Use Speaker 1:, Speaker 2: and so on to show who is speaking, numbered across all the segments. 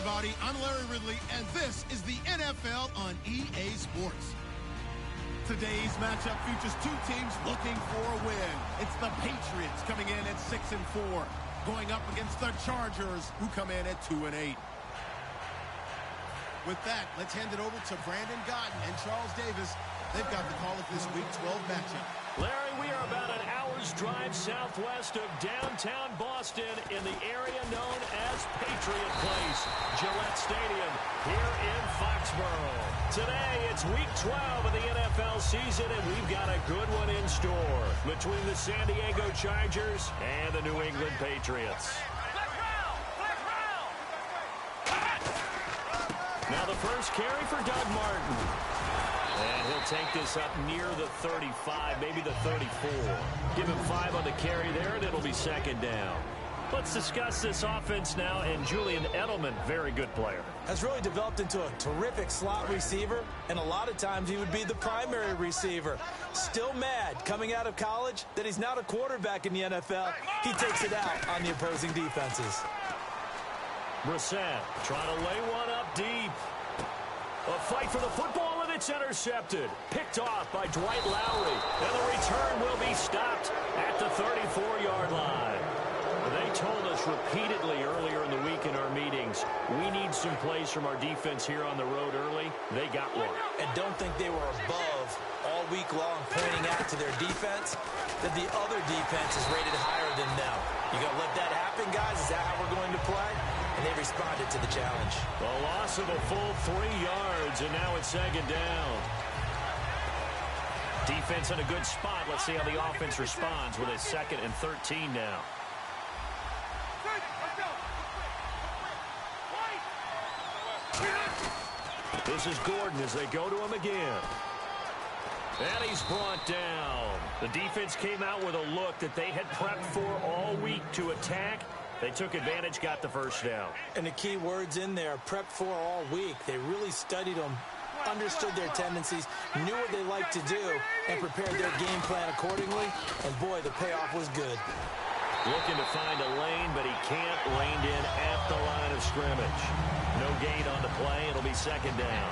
Speaker 1: everybody. I'm Larry Ridley, and this is the NFL on EA Sports. Today's matchup features two teams looking for a win. It's the Patriots coming in at 6-4, going up against the Chargers, who come in at 2-8. With that, let's hand it over to Brandon Gotton and Charles Davis. They've got the call of this Week 12 matchup.
Speaker 2: Larry, we are about an hour's drive southwest of downtown Boston in the area known as Patriot Place, Gillette Stadium, here in Foxborough. Today, it's Week 12 of the NFL season, and we've got a good one in store between the San Diego Chargers and the New England Patriots. Now the first carry for Doug Martin. And he'll take this up near the 35, maybe the 34. Give him 5 on the carry there, and it'll be second down. Let's discuss this offense now, and Julian Edelman, very good player.
Speaker 3: Has really developed into a terrific slot receiver, and a lot of times he would be the primary receiver. Still mad coming out of college that he's not a quarterback in the NFL. He takes it out on the opposing defenses.
Speaker 2: Brissett trying to lay one up deep. A fight for the football, and it's intercepted. Picked off by Dwight Lowry. And the return will be stopped at the 34-yard line. They told us repeatedly earlier in the week in our meetings, we need some plays from our defense here on the road early. They got one.
Speaker 3: And don't think they were above all week long pointing out to their defense that the other defense is rated higher than them. You going to let that happen, guys? Is that how we're going to play? And they responded to the challenge.
Speaker 2: A loss of a full 3 yards, and now it's second down. Defense in a good spot. Let's see how the offense responds with a 2nd and 13 now. This is Gordon as they go to him again. And he's brought down. The defense came out with a look that they had prepped for all week to attack. They took advantage, got the first down.
Speaker 3: And the key words in there, prepped for all week. They really studied them, understood their tendencies, knew what they liked to do, and prepared their game plan accordingly. And, boy, the payoff was good.
Speaker 2: Looking to find a lane, but he can't. Reined in at the line of scrimmage. No gain on the play. It'll be second down.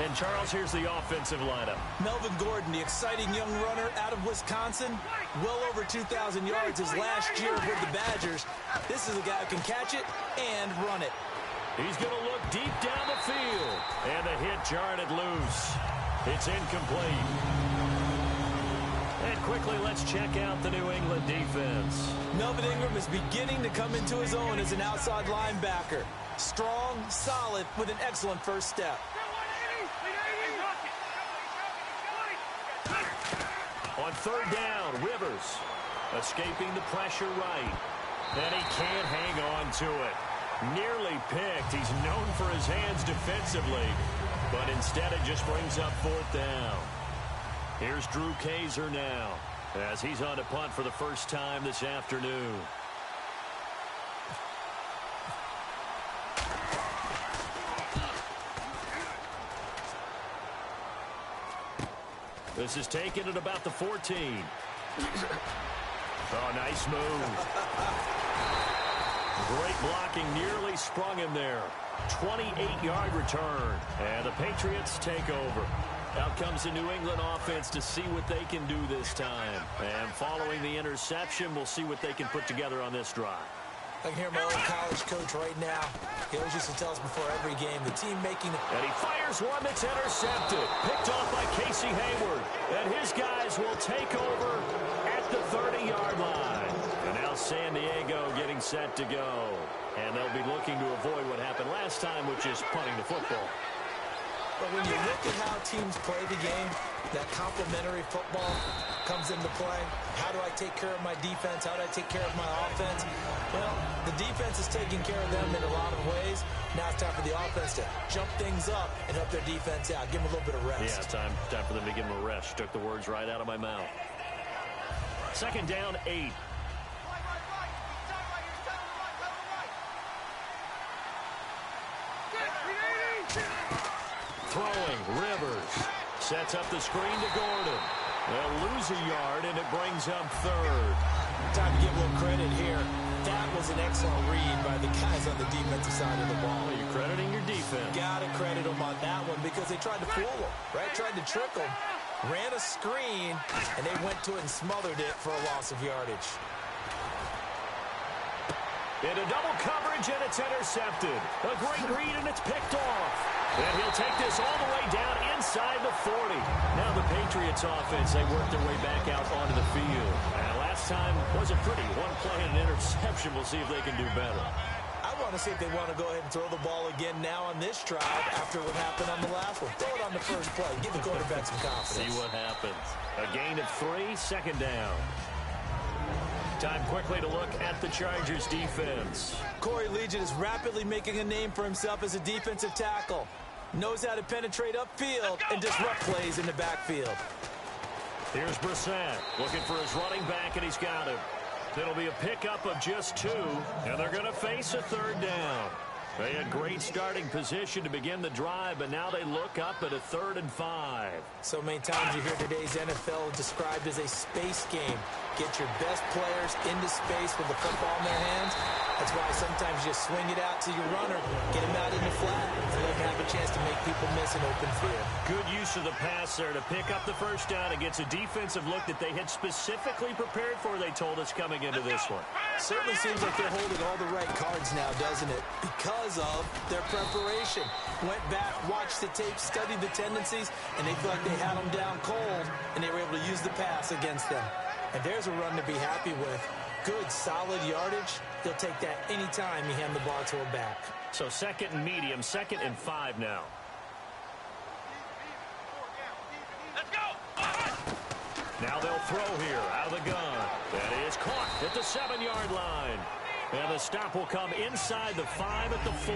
Speaker 2: And, Charles, here's the offensive lineup.
Speaker 3: Melvin Gordon, the exciting young runner out of Wisconsin. Well over 2,000 yards his last year with the Badgers. This is a guy who can catch it and run it.
Speaker 2: He's going to look deep down the field. And the hit jarred it loose. It's incomplete. And quickly, let's check out the New England defense.
Speaker 3: Melvin Ingram is beginning to come into his own as an outside linebacker. Strong, solid, with an excellent first step.
Speaker 2: On third down, Rivers escaping the pressure right. And he can't hang on to it. Nearly picked. He's known for his hands defensively. But instead it just brings up 4th down. Here's Drew Kaiser now as he's on to punt for the first time this afternoon. This is taken at about the 14. Oh, nice move. Great blocking, nearly sprung him there. 28-yard return. And the Patriots take over. Out comes the New England offense to see what they can do this time. And following the interception, we'll see what they can put together on this drive.
Speaker 3: I can hear my old college coach right now. He always used to tell us before every game, the team making...
Speaker 2: And he fires one that's intercepted. Picked off by Casey Hayward. And his guys will take over at the 30-yard line. And now San Diego getting set to go. And they'll be looking to avoid what happened last time, which is punting the football.
Speaker 3: But when you look at how teams play the game, that complementary football comes into play. How do I take care of my defense? How do I take care of my offense? Well, the defense is taking care of them in a lot of ways. Now it's time for the offense to jump things up and help their defense out. Give them a little bit of rest.
Speaker 2: Yeah, time for them to give them a rest. Took the words right out of my mouth. Second down, 8. Throwing, Rivers sets up the screen to Gordon. They'll lose a yard, and it brings up 3rd.
Speaker 3: Time to give a little credit here. That was an excellent read by the guys on the defensive side of the ball.
Speaker 2: Well, you're crediting your defense.
Speaker 3: Got to credit them on that one because they tried to fool them, right? Tried to trick them, ran a screen, and they went to it and smothered it for a loss of yardage.
Speaker 2: Into double coverage, and it's intercepted. A great read, and it's picked off. And he'll take this all the way down inside the 40. Now the Patriots offense, they work their way back out onto the field. And last time wasn't pretty. One play and an interception. We'll see if they can do better.
Speaker 3: I want to see if they want to go ahead and throw the ball again now on this drive after what happened on the last one. Throw it on the first play. Give the quarterback some confidence.
Speaker 2: See what happens. A gain of 3, second down. Time quickly to look at the Chargers defense.
Speaker 3: Corey Legion is rapidly making a name for himself as a defensive tackle. Knows how to penetrate upfield and disrupt plays in the backfield.
Speaker 2: Here's Brissett looking for his running back, and he's got him. It'll be a pickup of just 2, and they're going to face a third down. They had great starting position to begin the drive, but now they look up at a 3rd and 5.
Speaker 3: So many times you hear today's NFL described as a space game. Get your best players into space with the football in their hands. That's why sometimes you swing it out to your runner, get him out in the flat, so they can have a chance to make people miss an open field.
Speaker 2: Good use of the pass there to pick up the first down against a defensive look that they had specifically prepared for, they told us, coming into this one.
Speaker 3: Certainly seems like they're holding all the right cards now, doesn't it? Because of their preparation. Went back, watched the tape, studied the tendencies, and they felt like they had them down cold, and they were able to use the pass against them. And there's a run to be happy with. Good, solid yardage. They'll take that anytime you hand the ball to a back.
Speaker 2: So 2nd and medium, 2nd and 5 now.
Speaker 1: Let's go!
Speaker 2: Now they'll throw here out of the gun. That is caught at the 7-yard line. And the stop will come inside the 5 at the 4.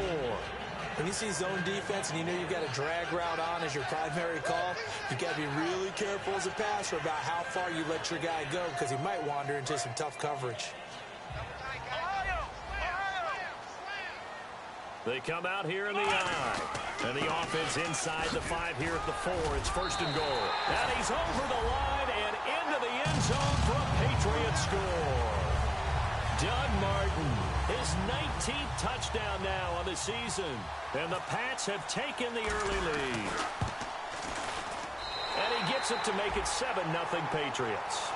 Speaker 3: When you see zone defense and you know you've got a drag route on as your primary call, you've got to be really careful as a passer about how far you let your guy go because he might wander into some tough coverage.
Speaker 2: They come out here in the eye. And the offense inside the 5 here at the 4. It's 1st and goal. And he's over the line and into the end zone for a Patriot score. Doug Martin, his 19th touchdown now on the season. And the Pats have taken the early lead. And he gets it to make it 7-0 Patriots.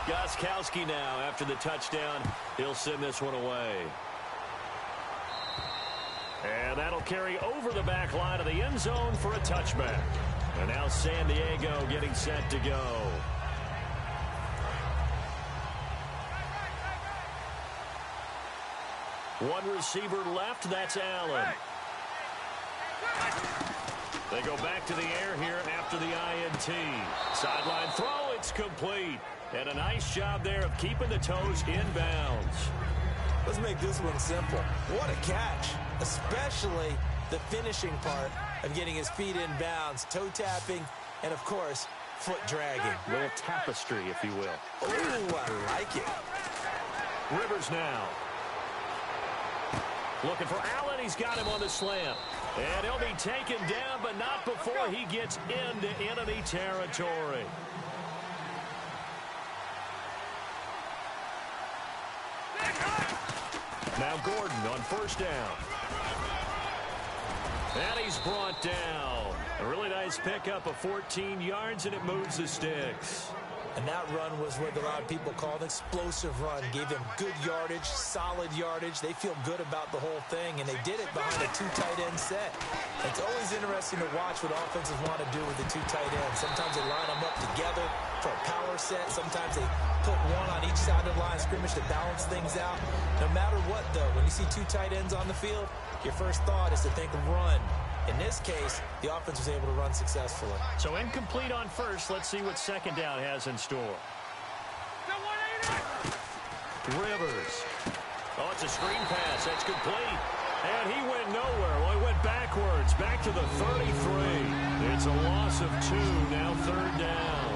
Speaker 2: Gostkowski now after the touchdown. He'll send this one away. And that'll carry over the back line of the end zone for a touchback. And now San Diego getting set to go. One receiver left, that's Allen. They go back to the air here after the INT. Sideline throw, it's complete. And a nice job there of keeping the toes in bounds.
Speaker 3: Let's make this one simple. What a catch, especially the finishing part of getting his feet in bounds, toe tapping, and of course, foot dragging.
Speaker 2: A little tapestry, if you will.
Speaker 3: Ooh, I like it.
Speaker 2: Rivers now. Looking for Allen. He's got him on the slant. And he'll be taken down, but not before he gets into enemy territory. Now Gordon on 1st down. And he's brought down. A really nice pickup of 14 yards, and it moves the sticks.
Speaker 3: And that run was what a lot of people call an explosive run. Gave them good yardage, solid yardage. They feel good about the whole thing, and they did it behind a 2 tight end set. It's always interesting to watch what offenses want to do with the 2 tight ends. Sometimes they line them up together for a power set. Sometimes they put one on each side of the line of scrimmage to balance things out. No matter what, though, when you see 2 tight ends on the field, your first thought is to think run. In this case, the offense was able to run successfully.
Speaker 2: So incomplete on 1st. Let's see what 2nd down has in store. Rivers. Oh, it's a screen pass. That's complete. And he went nowhere. Well, he went backwards. Back to the 33. It's a loss of 2. Now 3rd down.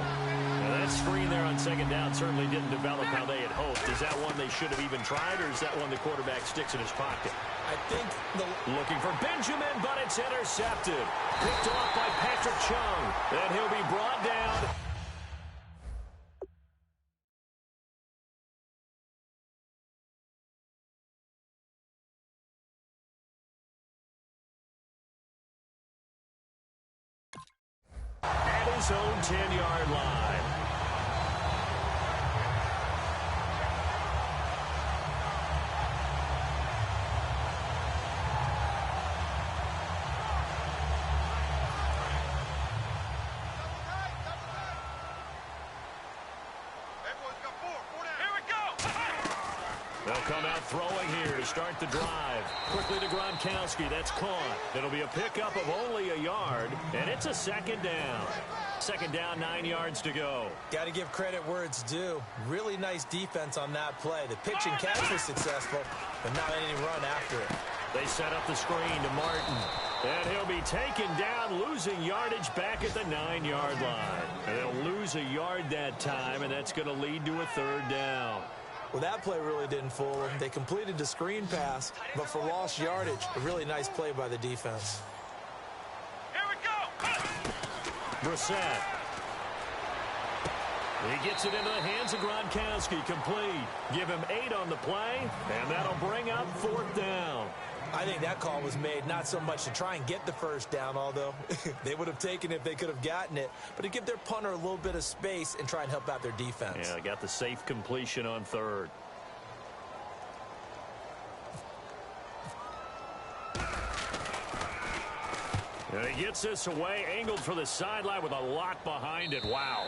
Speaker 2: Now that screen there on 2nd down certainly didn't develop how they had hoped. Is that one they should have even tried, or is that one the quarterback sticks in his pocket?
Speaker 3: I think
Speaker 2: looking for Benjamin, but it's intercepted. Picked off by Patrick Chung. And he'll be brought down his own 10-yard line. They'll come out throwing here to start the drive. Quickly to Gronkowski. That's caught. It'll be a pickup of only a yard, and it's a second down. Second down, 9 yards to go.
Speaker 3: Got to give credit where it's due. Really nice defense on that play. The pitch and catch was successful, but not any run after it.
Speaker 2: They set up the screen to Martin. And he'll be taken down, losing yardage back at the 9-yard line. And they'll lose a yard that time, and that's going to lead to a third down.
Speaker 3: Well, that play really didn't fool them. They completed the screen pass, but for lost yardage, a really nice play by the defense.
Speaker 2: Here we go. Brissett. He gets it into the hands of Gronkowski. Complete. Give him 8 on the play, and that'll bring up fourth down.
Speaker 3: I think that call was made not so much to try and get the first down, although they would have taken it if they could have gotten it, but to give their punter a little bit of space and try and help out their defense.
Speaker 2: Yeah, they got the safe completion on third. And he gets this away, angled for the sideline with a lot behind it. Wow.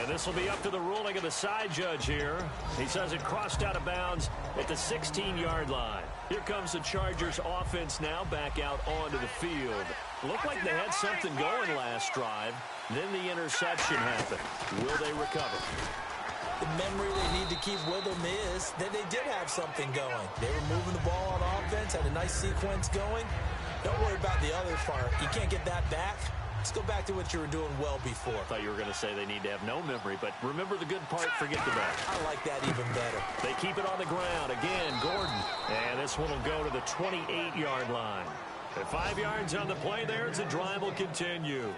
Speaker 2: And this will be up to the ruling of the side judge here. He says it crossed out of bounds at the 16-yard line. Here comes the Chargers offense now back out onto the field. Looked like they had something going last drive. Then the interception happened. Will they recover?
Speaker 3: The memory they need to keep with them is that they did have something going. They were moving the ball on offense, had a nice sequence going. Don't worry about the other part. You can't get that back. Let's go back to what you were doing well before.
Speaker 2: I thought you were going to say they need to have no memory, but remember the good part, forget the bad.
Speaker 3: I like that even better.
Speaker 2: They keep it on the ground. Again, Gordon. And this one will go to the 28-yard line. At 5 yards on the play there, as the drive will continue.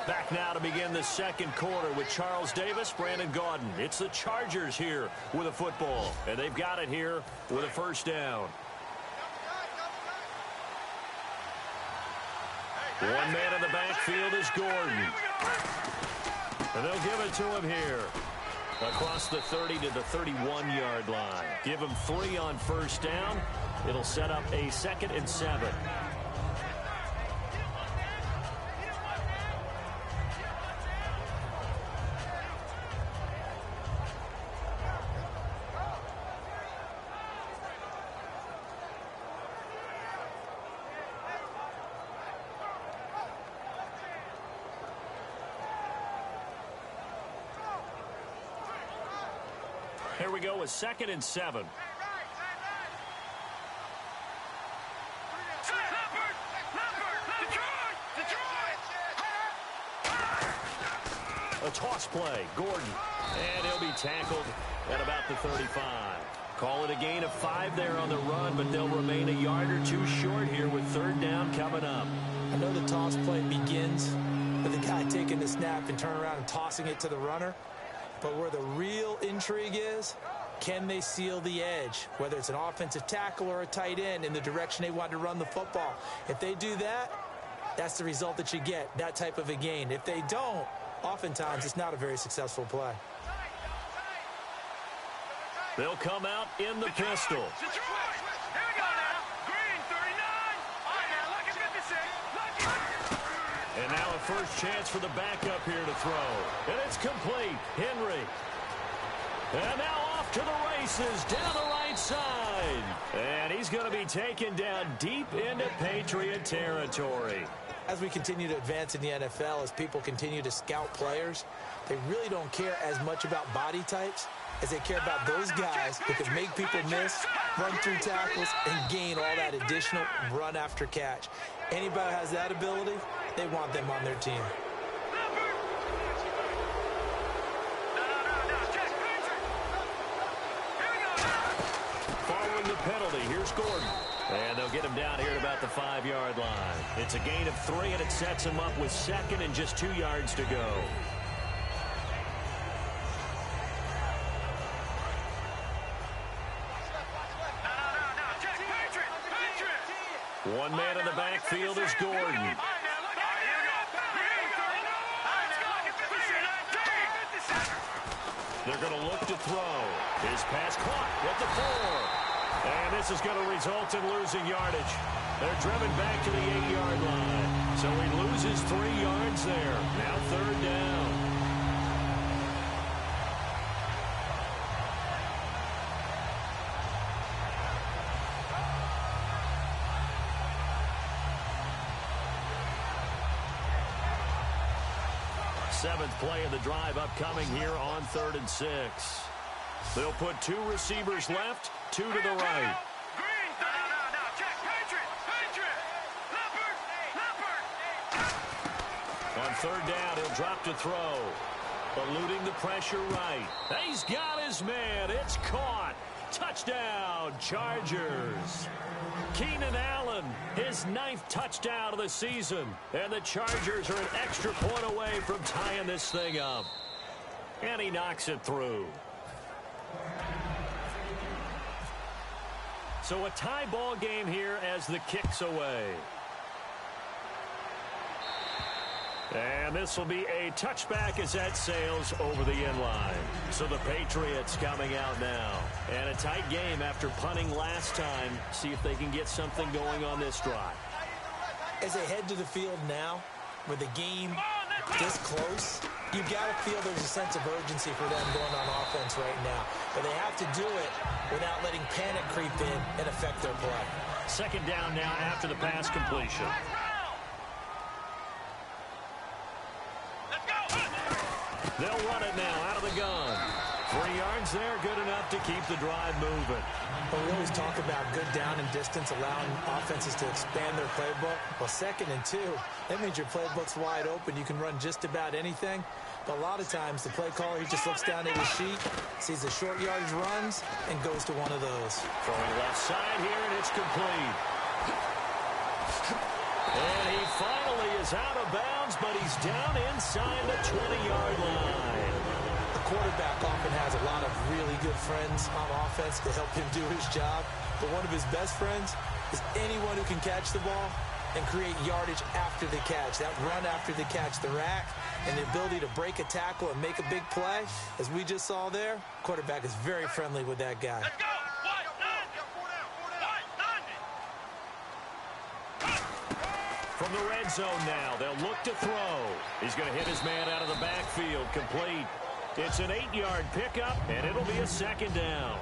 Speaker 2: Back now to begin the second quarter with Charles Davis, Brandon Gaudin. It's the Chargers here with a football, and they've got it here with a first down. One man in the backfield is Gordon. And they'll give it to him here. Across the 30 to the 31-yard line. Give him 3 on first down. It'll set up a 2nd and 7. Here we go with 2nd and 7. A toss play, Gordon. And he'll be tackled at about the 35. Call it a gain of 5 there on the run, but they'll remain a yard or 2 short here with third down coming up.
Speaker 3: I know the toss play begins with the guy taking the snap and turning around and tossing it to the runner. But where the real intrigue is, can they seal the edge, whether it's an offensive tackle or a tight end, in the direction they want to run the football? If they do that, that's the result that you get, that type of a gain. If they don't, oftentimes it's not a very successful play.
Speaker 2: They'll come out in the pistol. And now a first chance for the backup here to throw. And it's complete. Henry. And now off to the races down the right side. And he's going to be taken down deep into Patriot territory.
Speaker 3: As we continue to advance in the NFL, as people continue to scout players, they really don't care as much about body types as they care about those guys who can make people miss, run through tackles, and gain all that additional run after catch. Anybody who has that ability, they want them on their team.
Speaker 2: Following the penalty, here's Gordon. And they'll get him down here at about the 5-yard line. It's a gain of 3, and it sets him up with 2nd and just 2 yards to go. One man in the backfield is Gordon. They're going to look to throw. His pass caught at the 4. And this is going to result in losing yardage. They're driven back to the 8-yard line. So he loses 3 yards there. Now 3rd down. Seventh play of the drive upcoming here on 3rd and 6. They'll put 2 receivers left, 2 to the right. On 3rd down, he'll drop to throw. Eluding the pressure right. He's got his man. It's caught. Touchdown, Chargers. Keenan Allen, his 9th touchdown of the season. And the Chargers are an extra point away from tying this thing up. And he knocks it through. So a tie ball game here as the kick's away. And this will be a touchback as that sails over the end line. So the Patriots coming out now. And a tight game after punting last time. See if they can get something going on this drive.
Speaker 3: As they head to the field now, with the game this close, you've got to feel there's a sense of urgency for them going on offense right now. But they have to do it without letting panic creep in and affect their play.
Speaker 2: 2nd down now after the pass completion. They'll run it now out of the gun. 3 yards there, good enough to keep the drive moving.
Speaker 3: Well, we always talk about good down and distance, allowing offenses to expand their playbook. Well, 2nd and 2, that means your playbook's wide open. You can run just about anything. But a lot of times, the play caller, he just looks down at his sheet, sees the short yardage runs, and goes to one of those.
Speaker 2: Throwing left side here, and it's complete. And he finally is out of bounds, but he's down inside the 20-yard line.
Speaker 3: The quarterback often has a lot of really good friends on offense to help him do his job. But one of his best friends is anyone who can catch the ball and create yardage after the catch. That run after the catch, the rack, and the ability to break a tackle and make a big play, as we just saw there, quarterback is very friendly with that guy.
Speaker 4: Let's go!
Speaker 2: From the red zone now, they'll look to throw. He's going to hit his man out of the backfield, complete. It's an 8-yard pickup, and it'll be a 2nd down.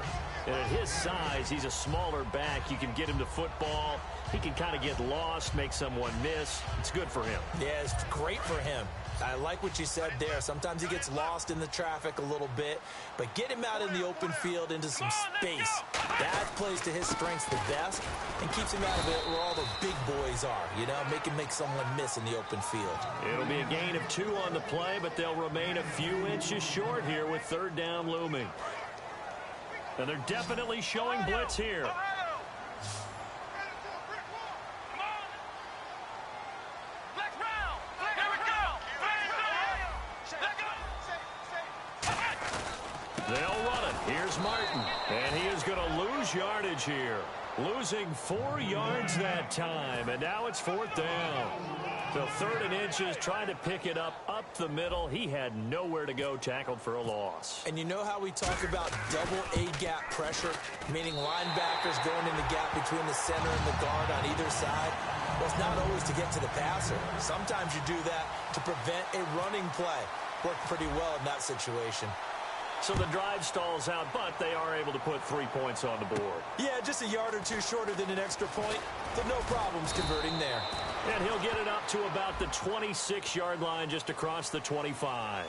Speaker 2: And at his size, he's a smaller back. You can get him to football. He can kind of get lost, make someone miss. It's good for him.
Speaker 3: Yeah, it's great for him. I like what you said there. Sometimes he gets lost in the traffic a little bit, but get him out in the open field into some space. That plays to his strengths the best and keeps him out of it where all the big boys are, you know, make someone miss in the open field.
Speaker 2: It'll be a gain of 2 on the play, but they'll remain a few inches short here with 3rd down looming. And they're definitely showing blitz here. They'll run it. Here's Martin. And he is going to lose yardage here. Losing 4 yards that time. And now it's 4th down. So 3rd and inches, trying to pick it up the middle. He had nowhere to go, tackled for a loss.
Speaker 3: And you know how we talk about double A-gap pressure, meaning linebackers going in the gap between the center and the guard on either side? Well, it's not always to get to the passer. Sometimes you do that to prevent a running play. Worked pretty well in that situation.
Speaker 2: So the drive stalls out, but they are able to put 3 points on the board.
Speaker 3: Yeah, just a yard or 2 shorter than an extra point, so no problems converting there.
Speaker 2: And he'll get it up to about the 26-yard line, just across the 25.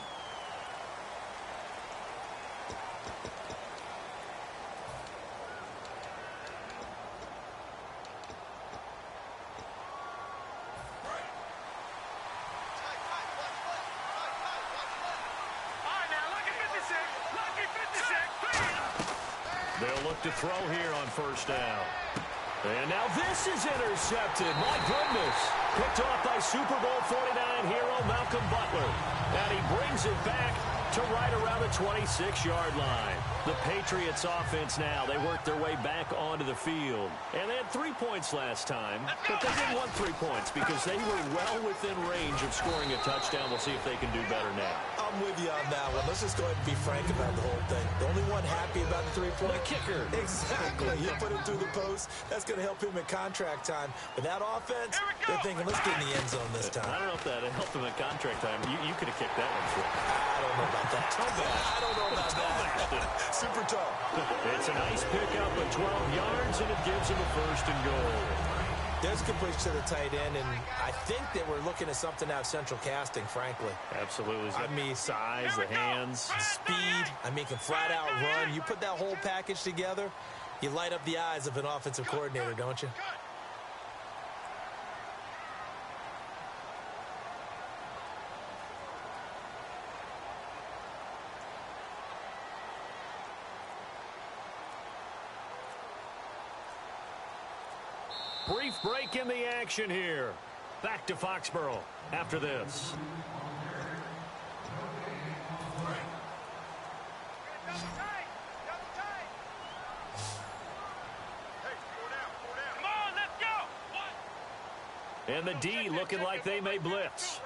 Speaker 2: They'll look to throw here on 1st down. And now this is intercepted. My goodness. Picked off by Super Bowl 49 hero Malcolm Butler. And he brings it back to right around the 26-yard line. The Patriots offense now, they work their way back onto the field. And they had 3 points last time, but they didn't want 3 points because they were well within range of scoring a touchdown. We'll see if they can do better now.
Speaker 3: I'm with you on that one. Let's just go ahead and be frank about the whole thing. The only one happy about the 3-point
Speaker 2: kicker.
Speaker 3: Exactly. You put it through the post. That's going to help him in contract time. With that offense, they're thinking, let's get in the end zone this time.
Speaker 2: I don't know if that helped him in contract time. You could have kicked that one for him.
Speaker 3: I don't know about that. I don't know about that. Super tall.
Speaker 2: It's a nice pickup of 12 yards, and it gives him a 1st and goal.
Speaker 3: There's completion to the tight end, and I think that we're looking at something out of central casting, frankly.
Speaker 2: Absolutely.
Speaker 3: I mean,
Speaker 2: size, the hands.
Speaker 3: Speed. I mean, can flat out run. You put that whole package together, you light up the eyes of an offensive coordinator, don't you?
Speaker 2: Brief break in the action here. Back to Foxborough after this. And the D looking like they may blitz.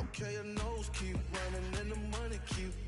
Speaker 4: Okay, your nose keep running and the money keep